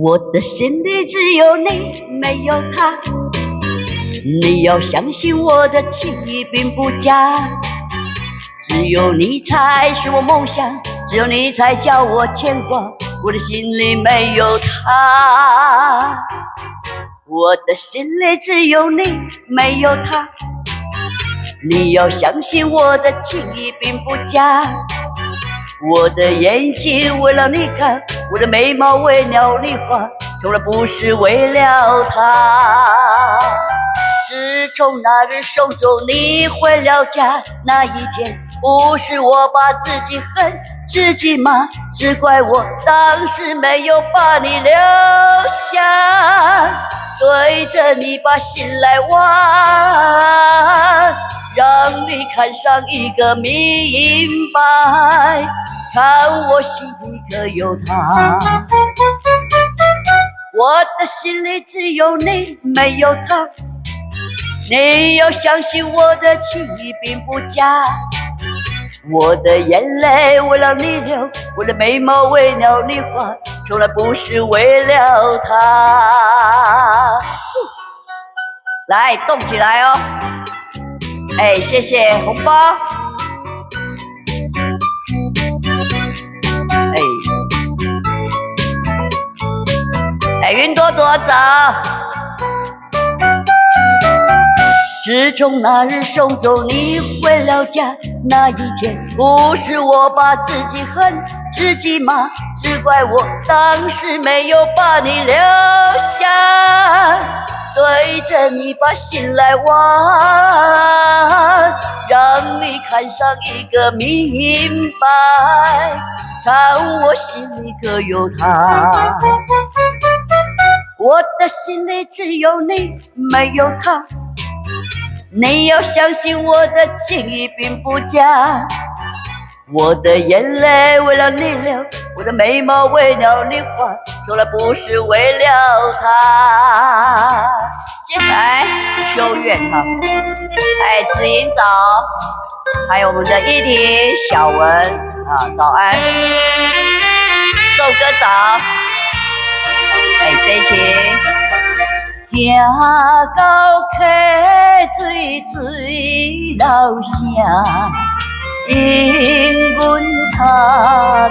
我的心里只有你，没有他。你要相信我的情意并不假，只有你才是我梦想，只有你才叫我牵挂。我的心里没有他，我的心里只有你，没有他。你要相信我的情意并不假，我的眼睛为了你看，我的眉毛为了你画，从来不是为了他。自从那日手中你回了家那一天，不是我把自己恨自己骂，只怪我当时没有把你留下，对着你把心来挖，让你看上一个明白，看我心里可有他。我的心里只有你，没有他。你要相信我的情意并不假，我的眼泪为了你流，我的眉毛为了你画，从来不是为了他。来，动起来哦！哎，谢谢红包。哎，云朵朵走。自从那日手中你回了家那一天，不是我把自己恨自己骂，只怪我当时没有把你留下，对着你把心来挖，让你看上一个明白，看我心里可有他。我的心里只有你，没有他。你要相信我的情意并不假，我的眼泪为了你流，我的眉毛为了你画，从来不是为了他。接下来秋月哈，哎，子英早，还有我们的依婷、小文啊，早安，寿哥早，哎，这一群。行到溪水水流声，引阮踏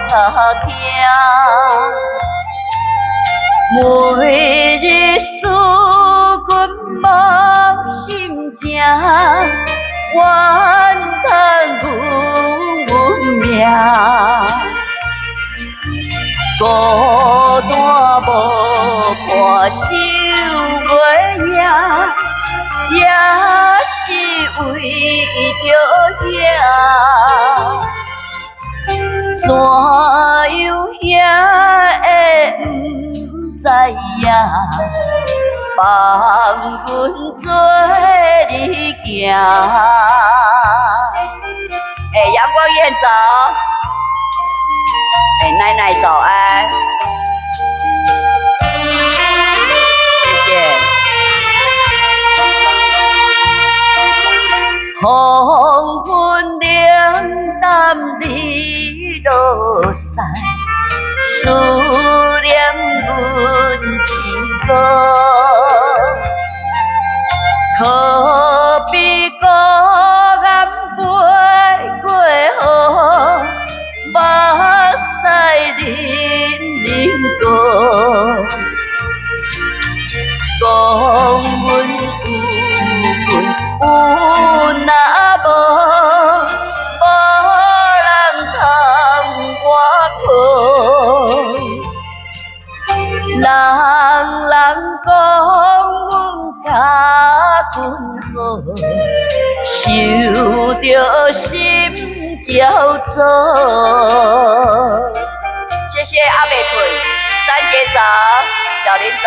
踏行。每日思君梦心情，怨叹阮命。孤单无伴守月夜，也是为着遐。怎样遐会不知影，放阮做你行。哎，阳光燕早。哎，奶奶早安，谢谢。黄昏凉淡日落山，思念阮情歌，可比孤雁飞过河。目屎淋淋过，讲阮有阮有若无，无人通我抱。人讲阮甲阮好，受着心焦灼。谢谢阿美腿、三姐早、小林早。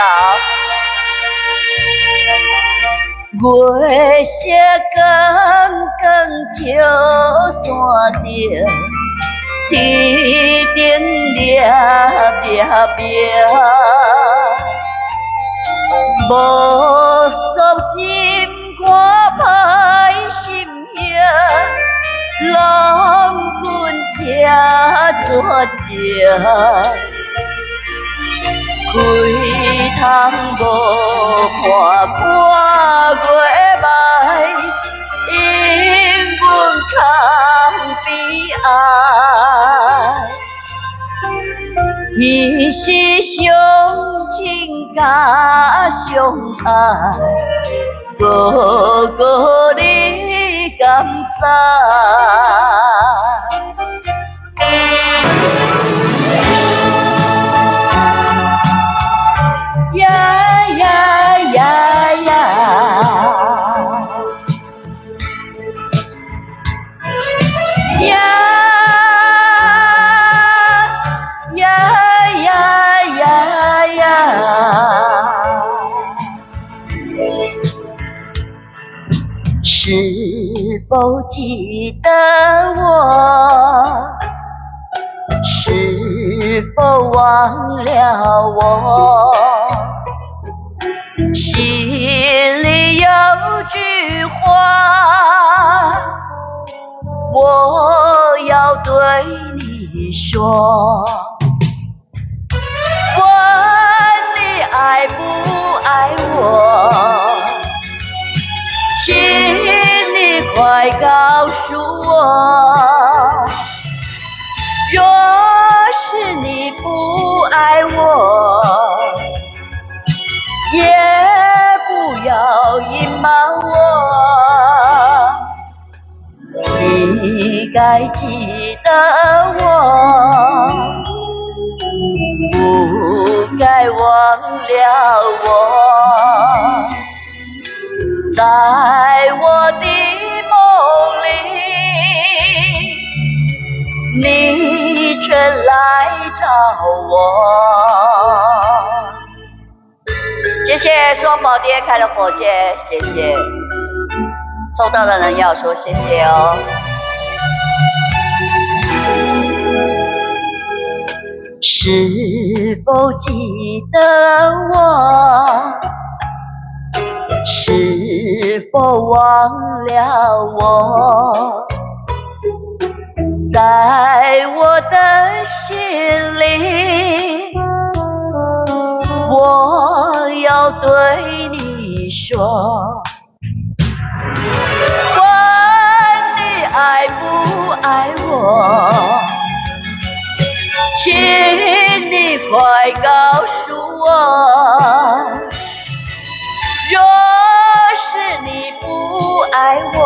月色刚刚照山顶，天顶亮白白，无足心肝歹心兄。人阮这作情，看几趟无伴看月暝，因阮空悲哀。伊是上情甲上爱，哥哥你敢知？呀呀呀呀！呀呀呀呀呀！是否记得我？是否忘了我？心里有句话，我要对你说。问你爱不爱我？请你快告诉我。若是你不爱我，也不要隐瞒我。你该记得我，不该忘了我。在我的梦里，你却来找我。谢谢双宝爹开了火箭，谢谢。抽到的人要说谢谢哦。是否记得我？是否忘了我？在我的心里，我要对你说。问你爱不爱我？请你快告诉我。若是你不爱我，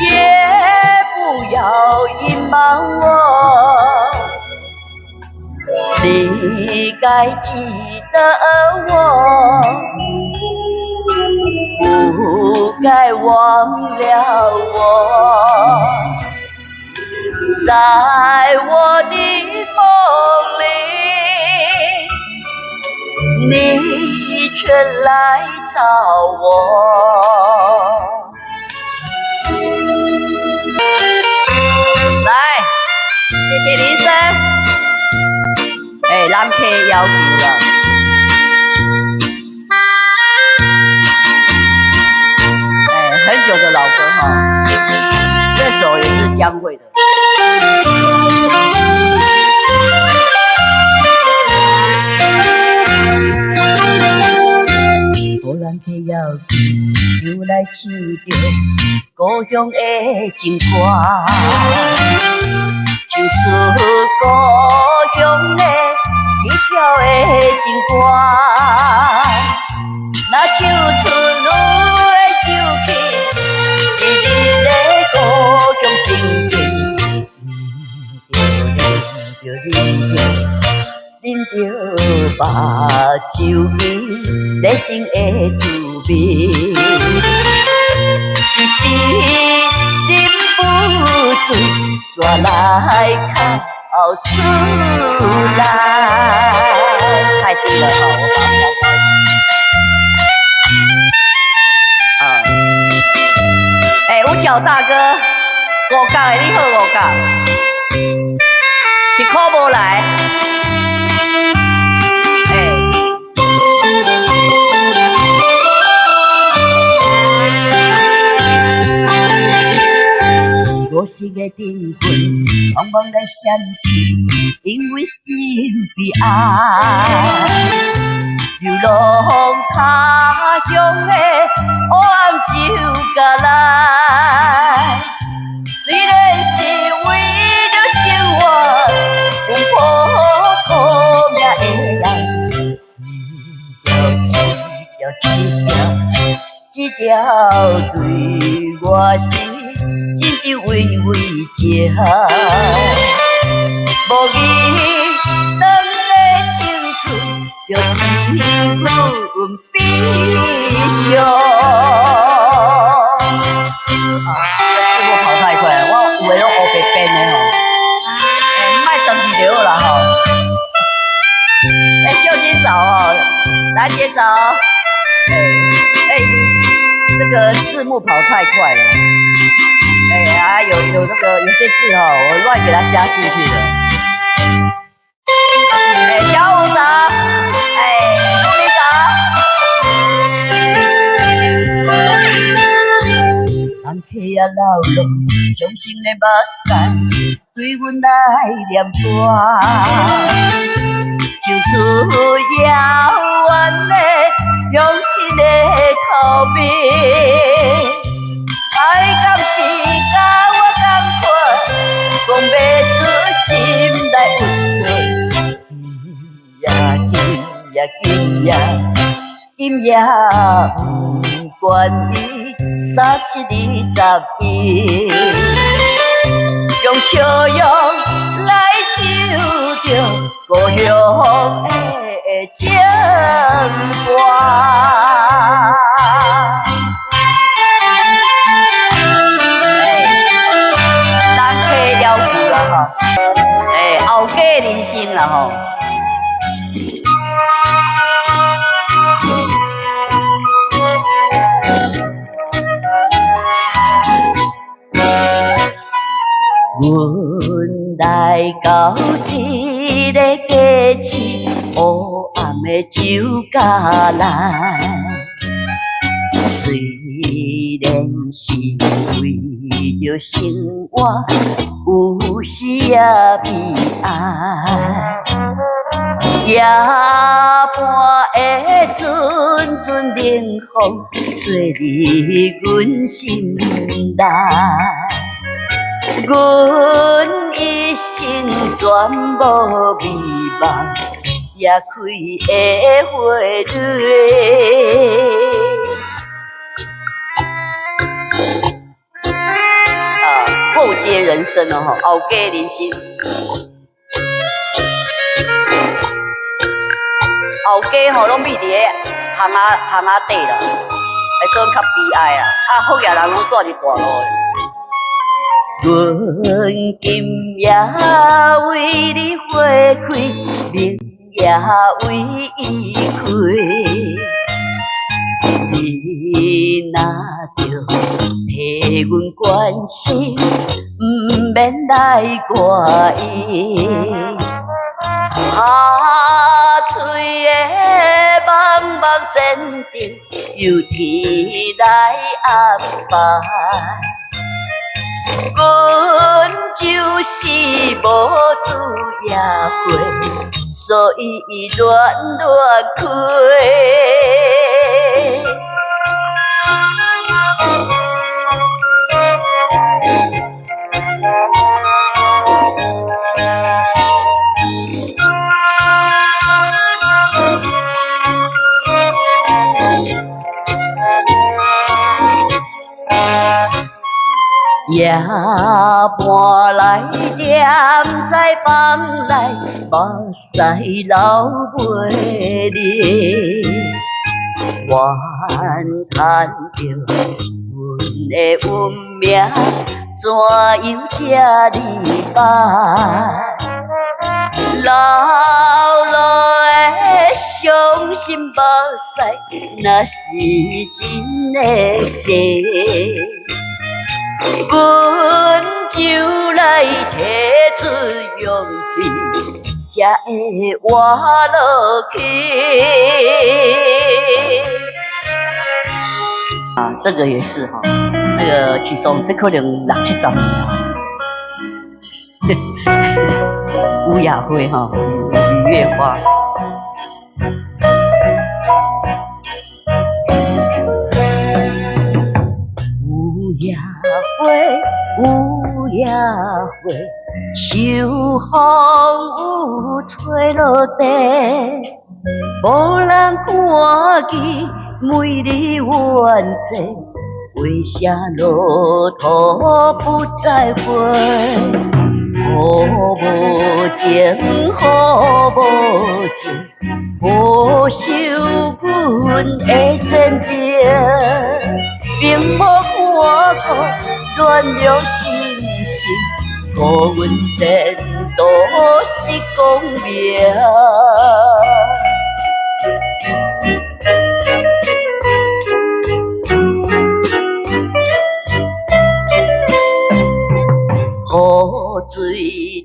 也不要隐瞒我。你该记得我，不该忘了我。在我的梦里，你却来找我。来，谢谢林生。咱可以邀请了。很久的老歌哈，这首也是江蕙的。无人客邀请，又来唱着故乡的情歌，唱出故乡的彼条的情歌，那唱出你的想起，日日的故乡情景，啉着目睭边热情的滋味，一时忍不住煞来哭出来。太低了哈，我把它调高。五角大哥，五角的你好，五角，一块无来。我是个订婚，茫茫来相信，因为心被爱。流浪他乡的黑暗就甲来，虽然是为了生活，奔波苦命的人，一条对我是真真微微情，无意当个青春就亲吻悲伤。字幕跑太快了，我有诶拢黑白边的吼，莫登记就好啦吼。秀金早哦，兰姐早。这个字幕跑太快了，有那个有些字我乱给它加进去了。小五早，祝你早。人客也老了，伤心的目屎对阮来念歌，唱出遥远的乡亲的口面。爱敢是甲我同款，讲不出心内温存。今夜不愿意3721，用笑容来唱着故乡的情歌。后家人生啦吼，阮来到一个街市，黑暗的酒家来，虽然是为着生活。有时也悲哀，夜半的阵阵冷风吹入阮心内，阮一生全无美梦，也开的花蕊。后街人生哦，后街人生，后街吼拢秘伫个巷仔底啦，会算较悲哀啦。福业人拢住伫大路的。阮今夜为你花开，明夜为伊开。你若着替阮关心，毋免来怪伊。嘴的茫茫前程，由天来安排。阮就是无主也会，所以乱乱开。夜半来念在房内，目屎流袂离，怨叹着阮的运命怎样这离歹，流落的伤心目屎，若是真的事。阮就来提出勇气，才会活落去。这个也是哈，那个其实这可能6、7、10年。乌鸦花哈，雨月花。乌鸦花，乌鸦花，秋风有吹落地，无人看见美丽远迹。为啥路途不再回？雨无情，雨无情，无受阮的坚定。并无看苦，乱了心性，予阮前途是光明。雨水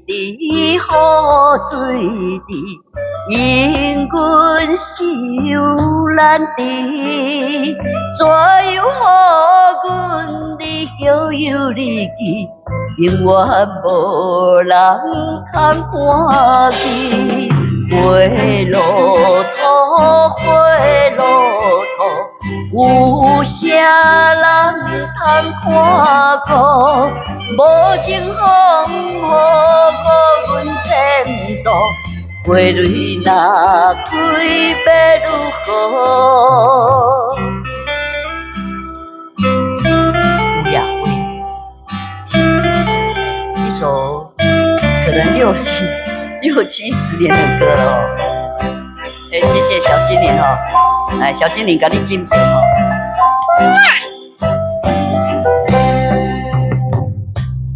滴，雨水滴，因阮受难滴。怎样予阮你悠悠日记？永远无人通看见。花落土，花落土，有啥人通看顾？无情风雨，予阮前途。花蕊若开，要如何？乌鸦花，一首可能六七十年的歌了哦。谢谢小精灵哦，来小精灵给你敬品哦。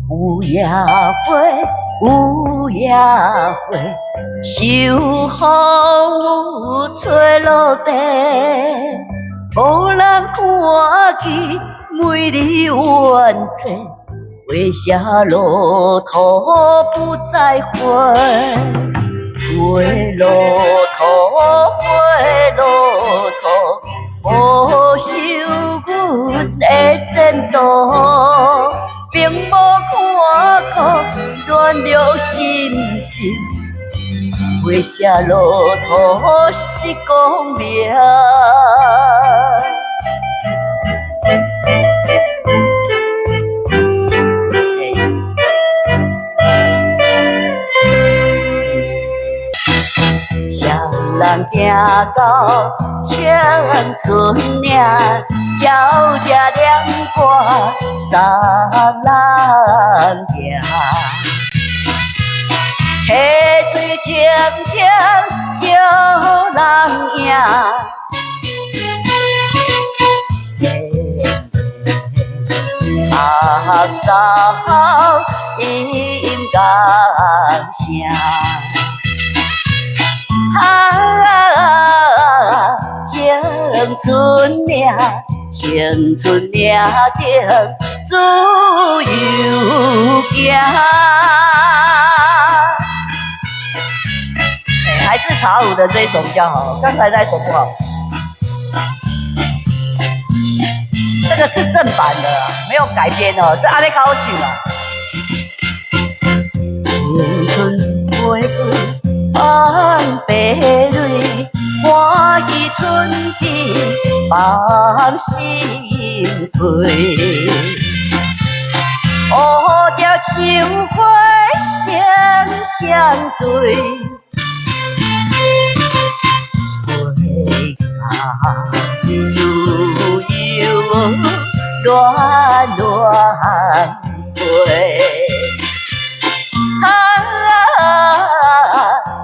乌鸦花，乌鸦花，秋风吹落地，无人看见美丽远迹。为啥路途不再回？花落土，花落土，无受阮的前途。并无看苦，乱了心性。为啥路途是光明？人行到青春岭，照着亮光三人行。溪水清清照人影，合奏音乐声。青春岭，青春岭顶自由行。还是茶舞的这一首比较好，刚才那一首不好。这个是正版的，没有改编哦，这阿内考曲啊。青春玫瑰放白蕊，欢喜春天放心扉。乌条秋花相对，花开自由乱飞。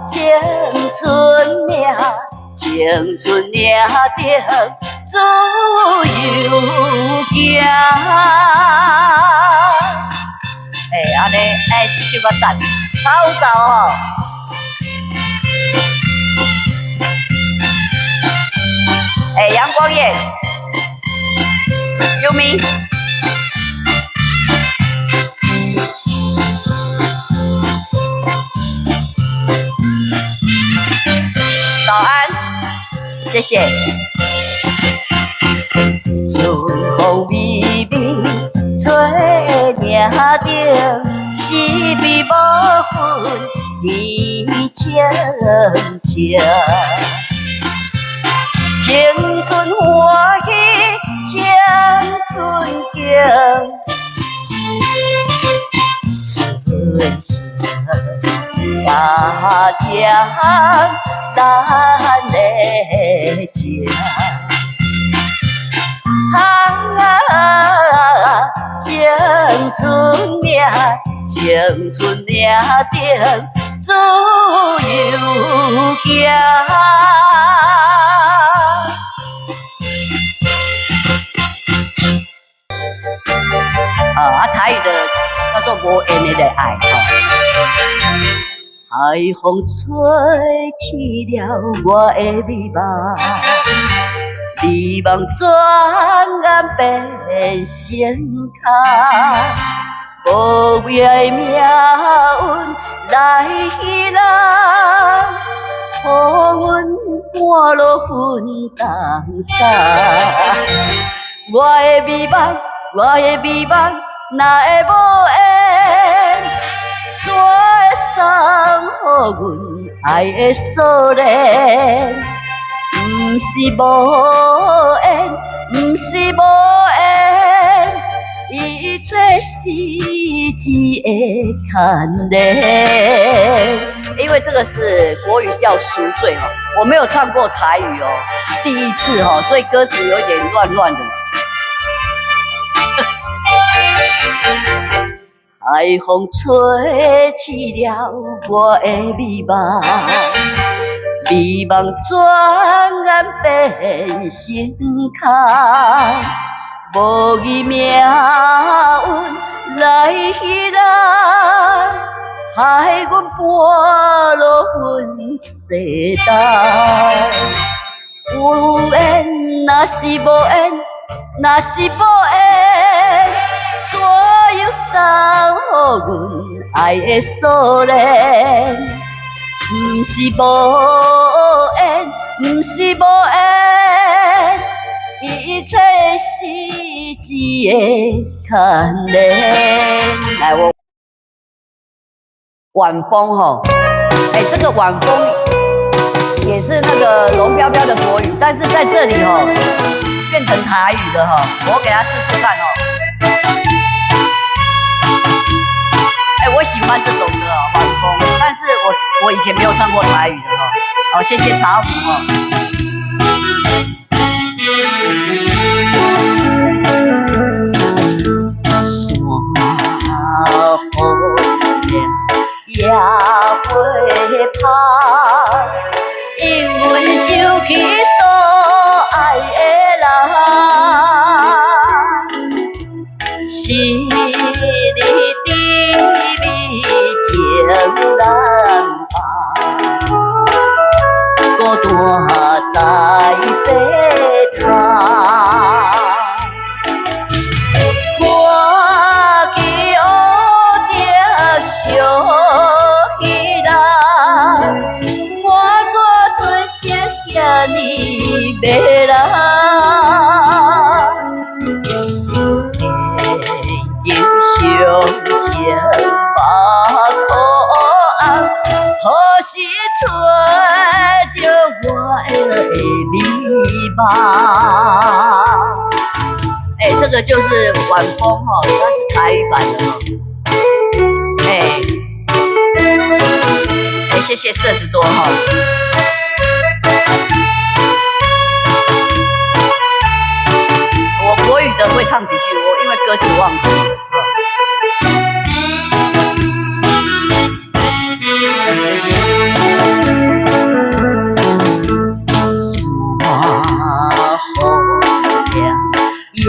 青春岭，青春岭顶自由行。安尼，这首较赞，超早哦。阳光眼，优咪。早安，谢谢。春风微微吹岭顶，四面无云。情。青春欢喜青春景，春色大洋咱的情。青春命，青春命定自由行。台语的叫做无言的爱海风吹起了我的美梦，美梦转眼变成空，无畏的命运来戏人，初阮半路分东西。我的美梦，我的美梦，哪会无缘？怎会送予阮爱的锁链？不是无缘，不是无缘，一切是一个牵连。因为这个是国语叫赎罪哦，我没有唱过台语哦，第一次哦，所以歌词有点乱乱的。海风吹起了我的美梦，美梦转眼变成空，无义命运来戏人，害阮半路分世道。有缘若是无缘，若是无缘，怎样送予阮爱的锁链？不是无缘，不是无缘，一切是一个牵连。来，我晚风吼，这个晚风也是那个龙飘飘的国语，但是在这里吼变成台语的吼，我给他试试看吼。我喜欢这首歌哦，晚风，但是我以前没有唱过台语的哈。好，谢谢茶福哦。山风也会怕，因阮想起所爱的人，心里情难放，孤单在世头。看起乌蝶相依人，看山春色遐尼迷人。英雄情。何时找着我的美梦？这个就是晚风哈，它是台语版的哈。谢谢色子多哈。我国语的会唱几句，我因为歌词忘记了。也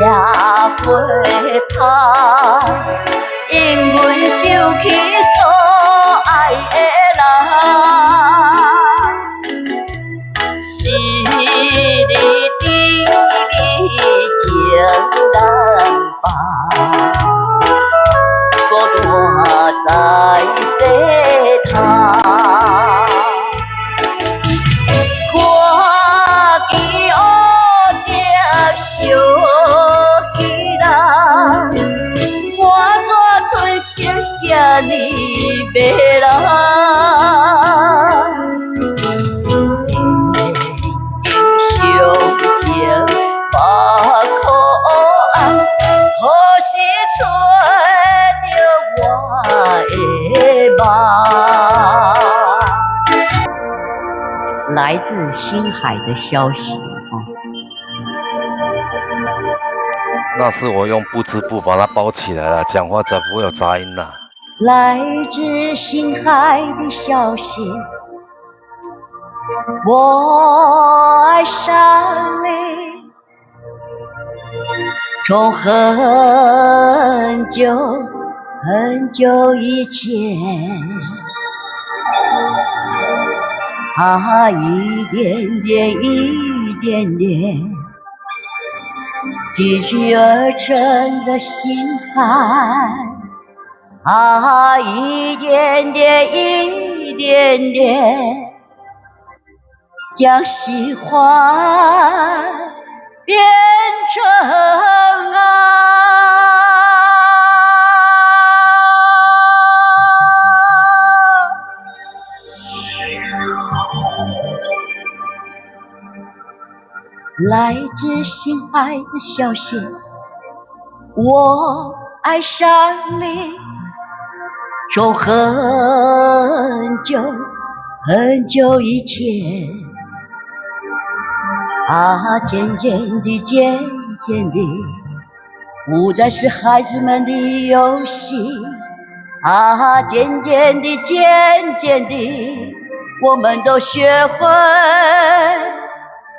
会怕，因阮想起所爱的人，心里情难放，孤单在世头。你迷人，自星海的消息那是我用布织布把它包起来了，讲话才不会有杂音啦。来自星海的消息，我爱上你，从很久很久以前，一点点一点点积聚而成的心海，一点点一点点将喜欢变成爱。来自心爱的消息，我爱上你，从很久很久以前，渐渐地渐渐地，不再是孩子们的游戏，渐渐地渐渐地，我们都学会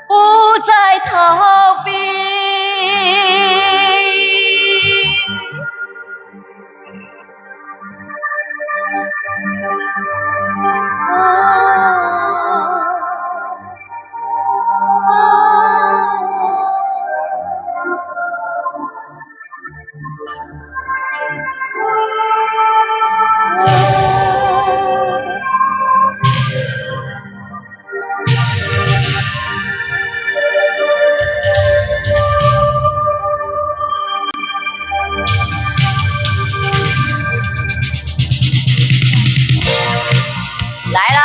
不再逃避。来啦！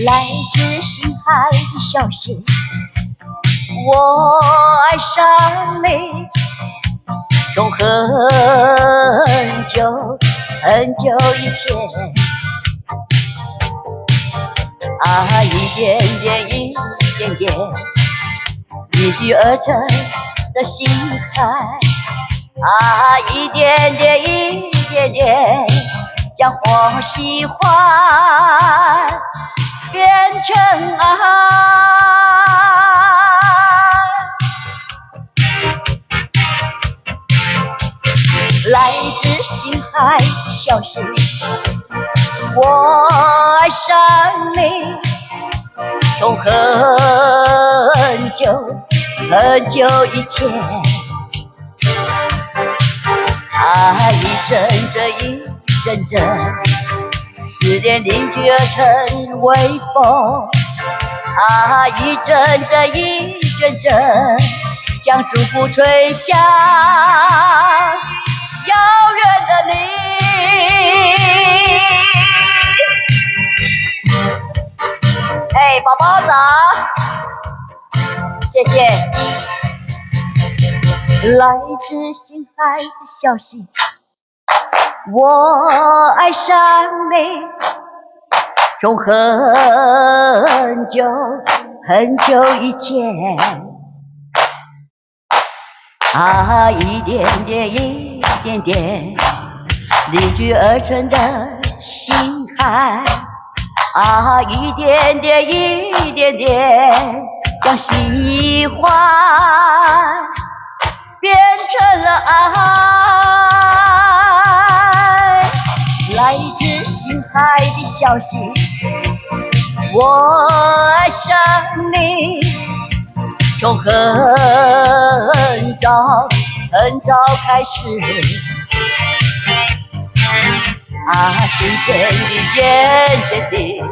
来自星海的消息，我爱上你，从很久很久以前，一点点一点点积聚而成的心海，一点点一点点将我喜欢变成爱。来自星海的消息，我爱上你，从很久很久以前，一阵阵一阵阵思念凝聚而成微风，一阵阵一阵阵将祝福吹向遥远的你。宝宝早，谢谢。来自星海的消息，我爱上你，从很久很久以前，一点点一点点凝聚而成的心海，一点点一点点将喜欢变成了爱。来自星海的消息，我爱上你，从很早很早开始，渐渐地渐渐地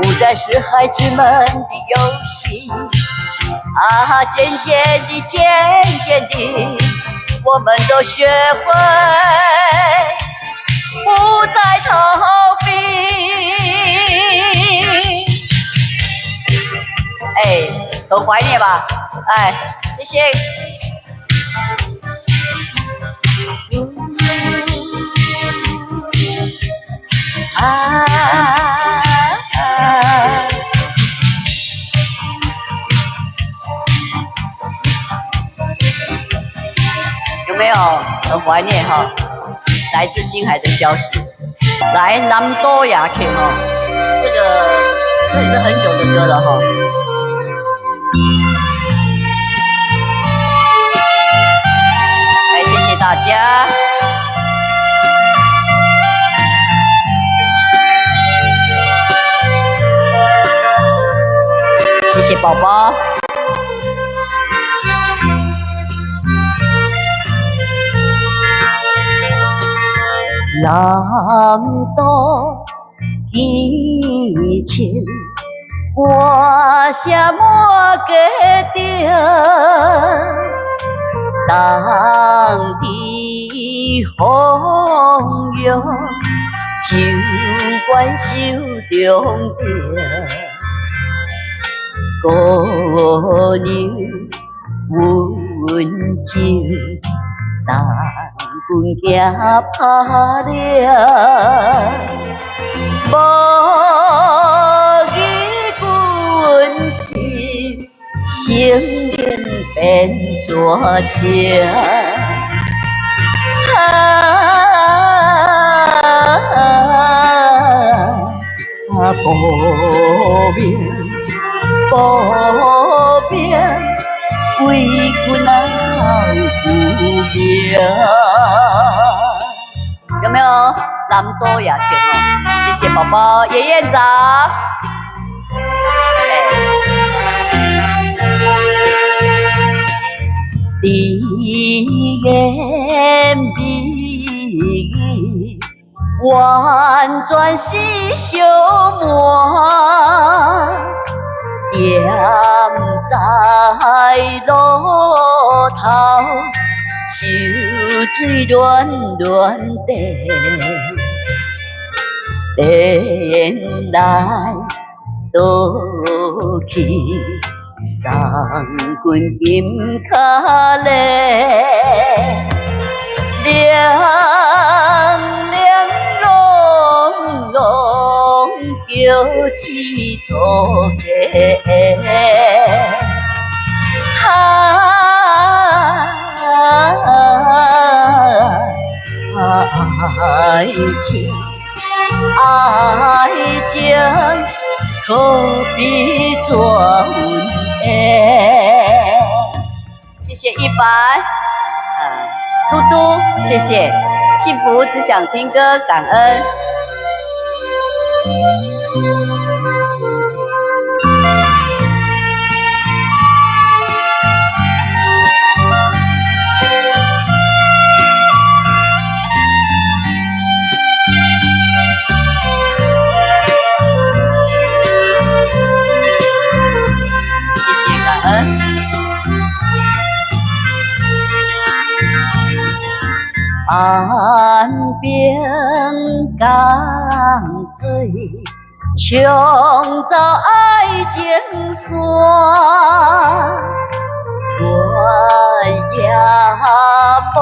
不再是孩子们的游戏，渐渐地渐渐地我们都学会不再逃避。很怀念吧？哎，谢谢。有没有很怀念哈？来自星海的消息。来南多雅克哈，这也是很久的歌了哈。哎，谢谢大家。谢谢宝宝。南岛以前，我下莫个定，当地风雨，酒馆手中点，姑娘温情但阮行拍了，无义阮心，生命变怎情？保命，为阮好有命。有没有南多雅克哦？谢谢宝宝，叶院长。甜言蜜语，完全是小满，踮在路头，秋水暖暖地，电来倒去。送阮金卡嘞，凉凉隆隆叫起作个，爱情，爱情，可比作阮。谢谢一凡，嘟嘟，谢谢，幸福只想听歌，感恩。岸边港水，冲走爱情线，我也无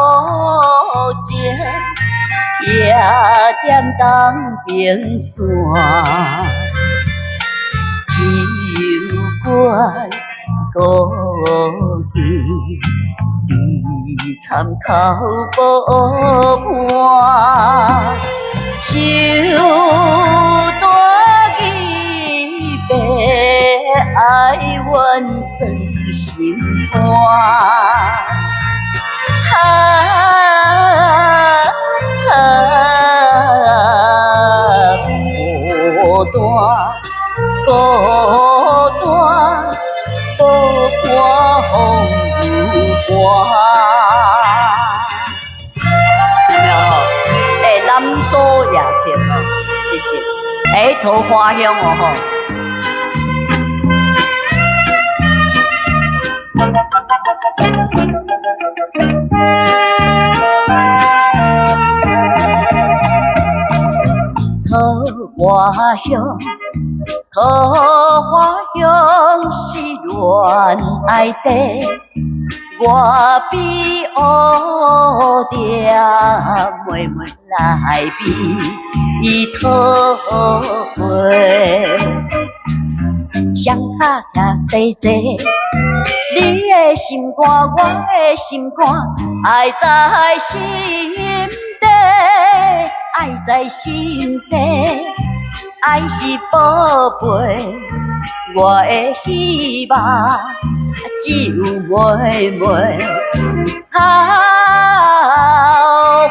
情，也踮当冰山，酒馆孤记。参考无伴，手大义白，爱阮真心肝。孤单，孤单，无伴风雨寒。南多雅克哦，谢谢。桃花香哦吼。桃花香，桃花香是恋爱地，我比乌蝶妹妹来比讨回。双脚徛地坐，你的心肝，我的心肝，爱在心底，爱在心底，爱是宝贝，我的希望只有妹妹。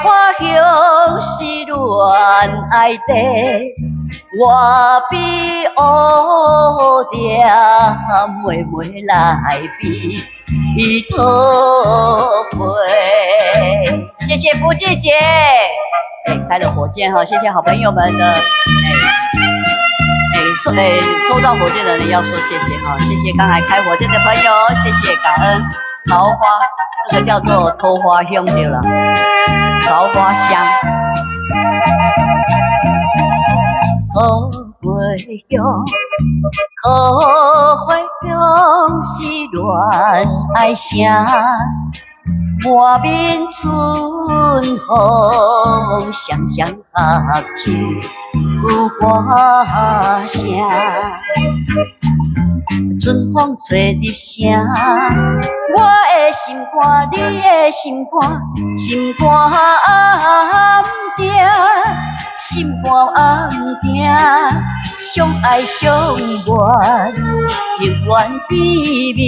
我乡是恋爱地，我比乌蝶妹妹来比讨回。谢谢福记姐，开了火箭哈，谢谢好朋友们的抽到火箭的人要说谢谢哈，谢谢刚才开火箭的朋友，谢谢感恩。桃花，这个叫做桃花香对了，桃花香。桃花香，桃花香是恋爱声，满面春风双双合唱有花声。春风吹入声，我的心肝，你的心肝，心肝暗定，心肝暗定，相爱相恋，永远甜蜜，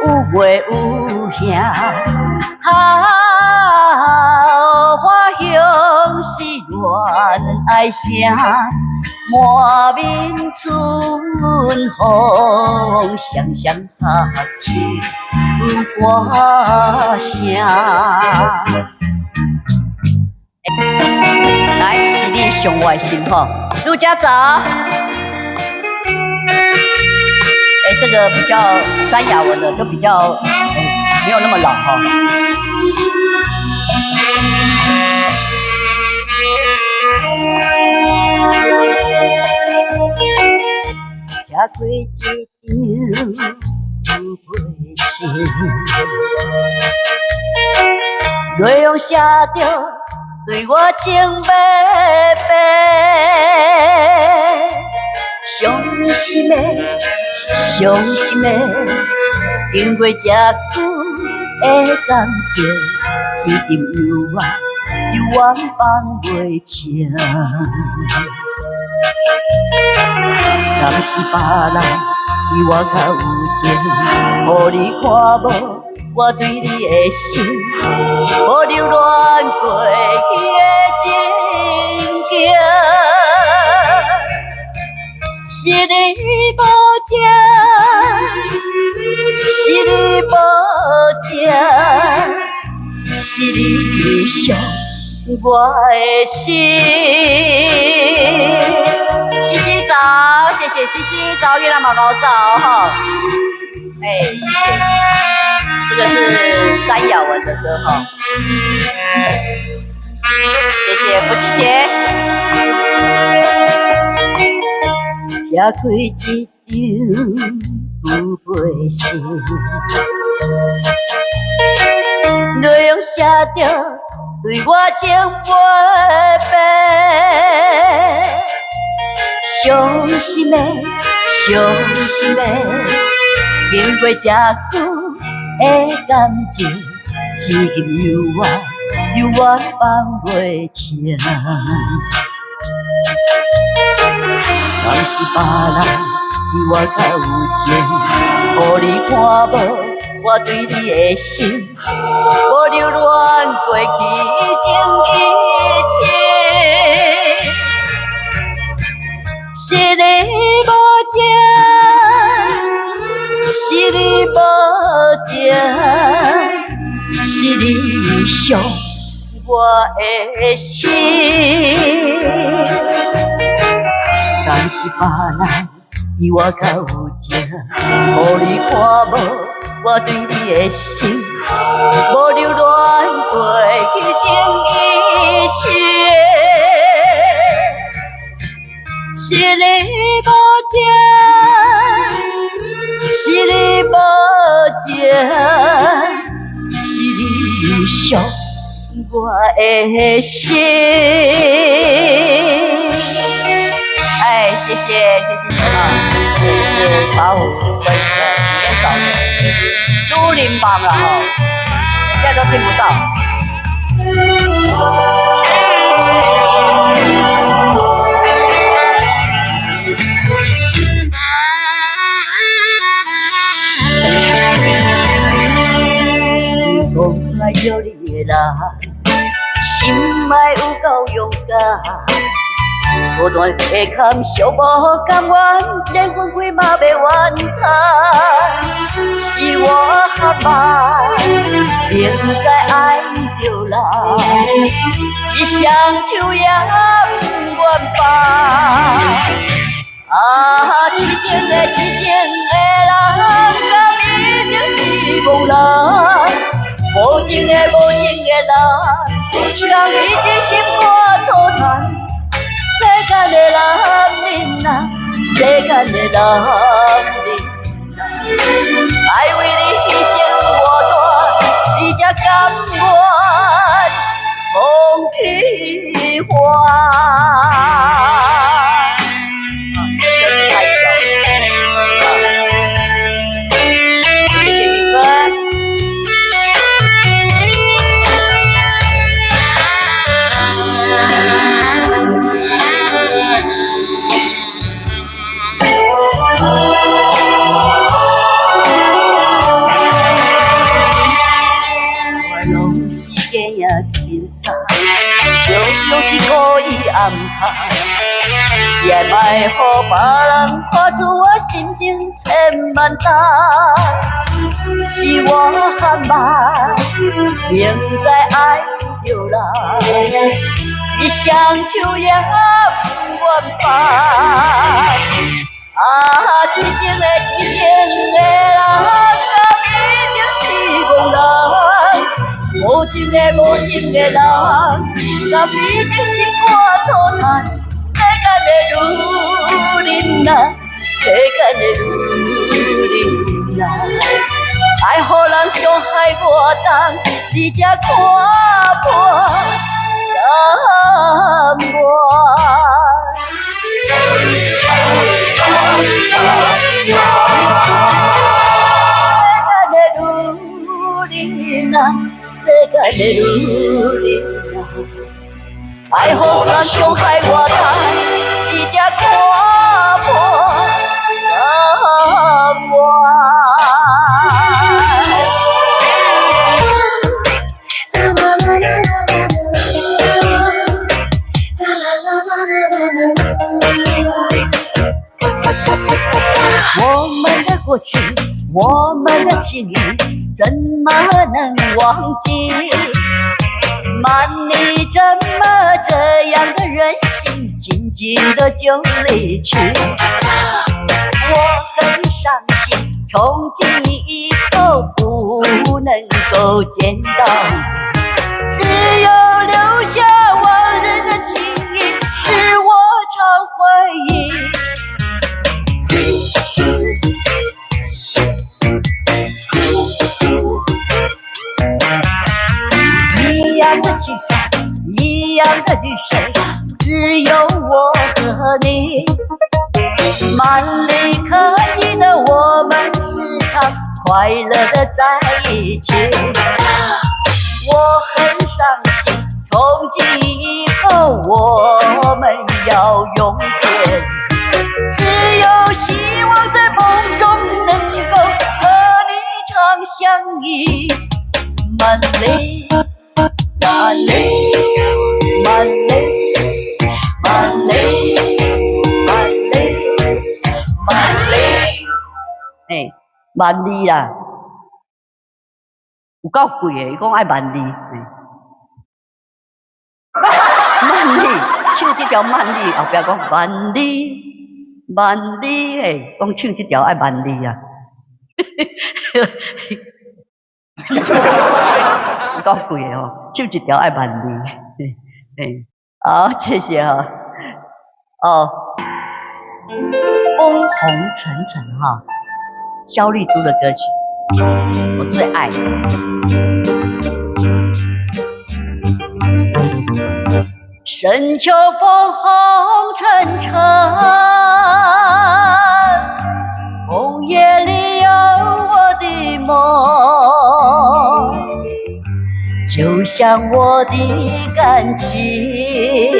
有月有兄。花香是恋爱声，满面春风双双合唱有花声。来，是你上我的心吼，陆家早。这个比较詹雅文的，就比较没有那么老哈。吃过一场有悲心，泪用写着对我情白白，伤心的，伤心的，经过这久的感情，一定有我，有我放袂清。若是别人比我较有情，予你看无我对你的心，无留恋过去的情景。是你无情，是你无情，是你伤我的心。洗洗澡，谢谢洗洗澡，月亮毛毛澡哈。谢谢。这个是詹雅文的歌哈。谢谢福记姐。吃开一场有悲心，内容写着对我情白白。伤心的，伤心的，经过这久的感情，一定有我，有我放袂清。若是别人比我较有情，予你看无我对你的心，无留恋过去情一切。是你无情，是你无情，是你伤我的心。但是别人比我较有情，予你看无我对你的心，无留恋过去情一切。是你无情，是伤我的心。哎，谢谢啊！是茶壶跟今天早的都灵棒了哈，现在都听不到。如果爱着你的人，心爱有够勇敢。孤单的坎，寂寞甘愿，连魂鬼嘛要怨叹。是我含慢，明知爱着人，一双手也不愿放。啊，痴情的人，敢一定是无人？无情的人，让伊的心肝粗残。世间的人啊，世间的人爱为你牺牲我大，你才甘愿放弃我。歌词太小，谢谢宇哥。笑容是故意安排，才卖予别人看出我心情千万重。是我含慢，明知爱着人，一双手也不愿放。啊，痴情的人，敢一定是憨人？无情的人，敢一定心肝粗残？世间的女人啊，世间的女人啊，爱予人伤害我重，你才看破感愿。世间的女人啊，爱予人伤害我重，你才看破感愿。我们的过去，我们的情谊，怎么能忘记？曼妮怎么这样的任性，静静的就离去？我很伤心，从今以后不能够见到你，只有留下往日的情谊，是我常回忆。一样的青山，一样的绿水，只有我和你。满里可记得我们时常快乐的在一起。我很伤心，从今以后我们要永别，只有希望在梦中能够和你常相依。满里满里满里满里满里满里，哎，万里啦，有够贵的，伊讲爱万里，万里，唱这条万里，后壁讲万里万里，嘿，讲唱这条爱万里啊，有够贵的哦，唱一条爱万里，嘿，好，谢谢哈，哦，风红沉沉哈，萧丽珠的歌曲，我最爱。深秋风红沉沉，枫叶里有我的梦，就像我的感情，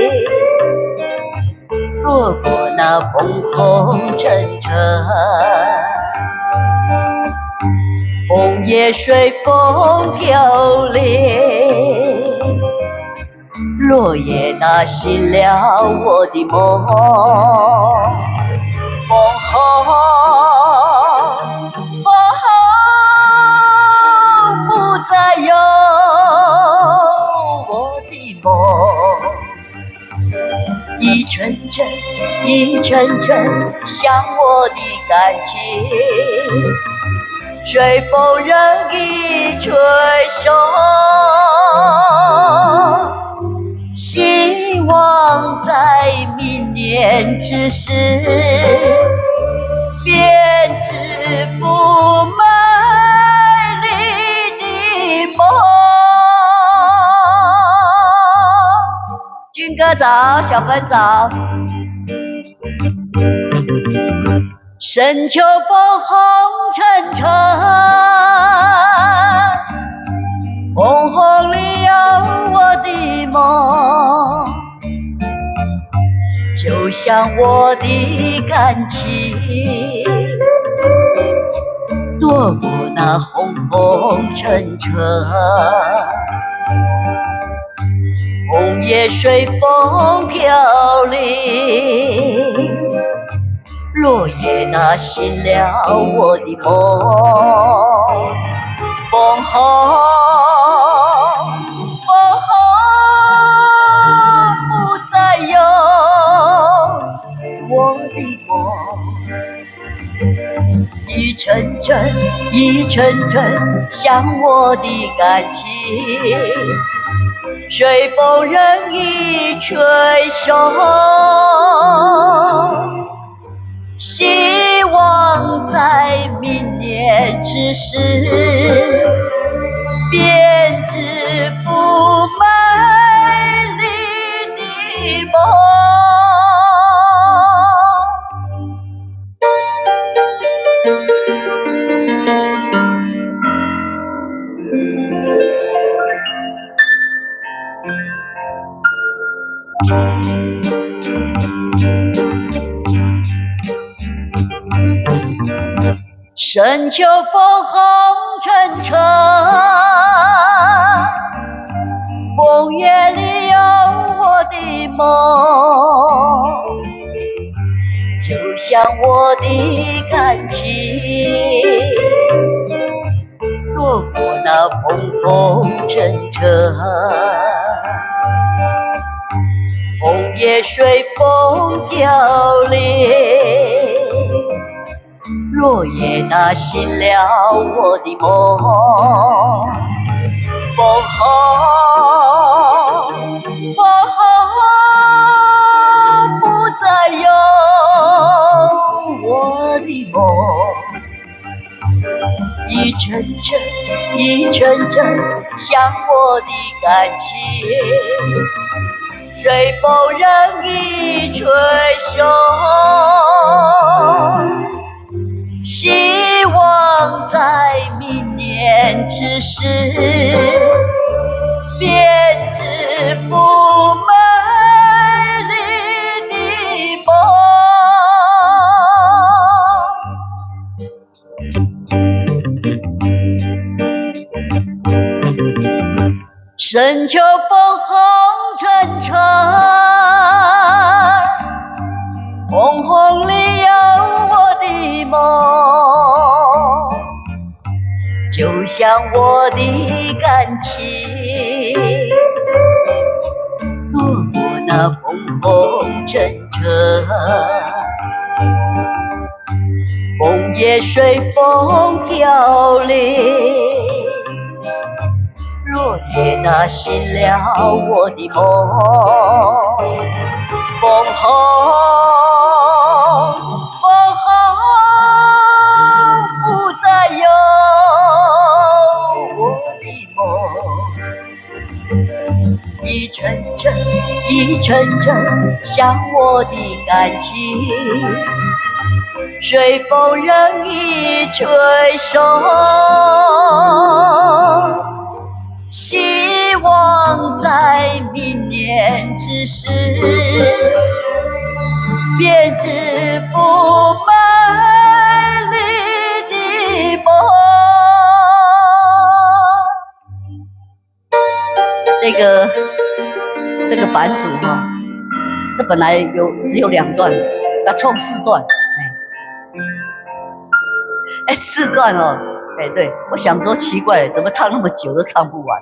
落过那风红沉沉，枫叶随风飘零，落叶打醒了我的梦。风红不再有我的梦，一阵阵一阵阵想我的感情，随风任意吹送，希望在明年之时编织不美丽的梦。军哥早，小芬早。深秋风红沉沉，枫红里有我的梦，就像我的感情，躲过那红红沉沉，枫叶随风飘零，落叶打醒了我的梦。风红不再有我的梦，一阵阵一阵阵想我的感情，随风任意吹送，希望在明年之时编织不美丽的梦。深秋风红沉沉，枫叶里有我的梦，就像我的感情，躲过那风红沉沉，枫叶随风飘零，落叶打醒了我的梦。风红不再有我的梦，一阵阵一阵阵想我的感情，随风任意吹送，希望在明年之时编织不美丽的梦。深秋风红沉沉，枫红里有我的梦，就像我的感情，躲过那风红沉沉，枫叶随风飘零，落叶打醒了我的梦。风红不再有我的梦，一层层一层层想我的感情，随风任意吹送，希望在明年之时，编织不美丽的梦。这个版主哈，这本来只有2段，要凑4段，4段哦，对，我想说奇怪，怎么唱那么久都唱不完？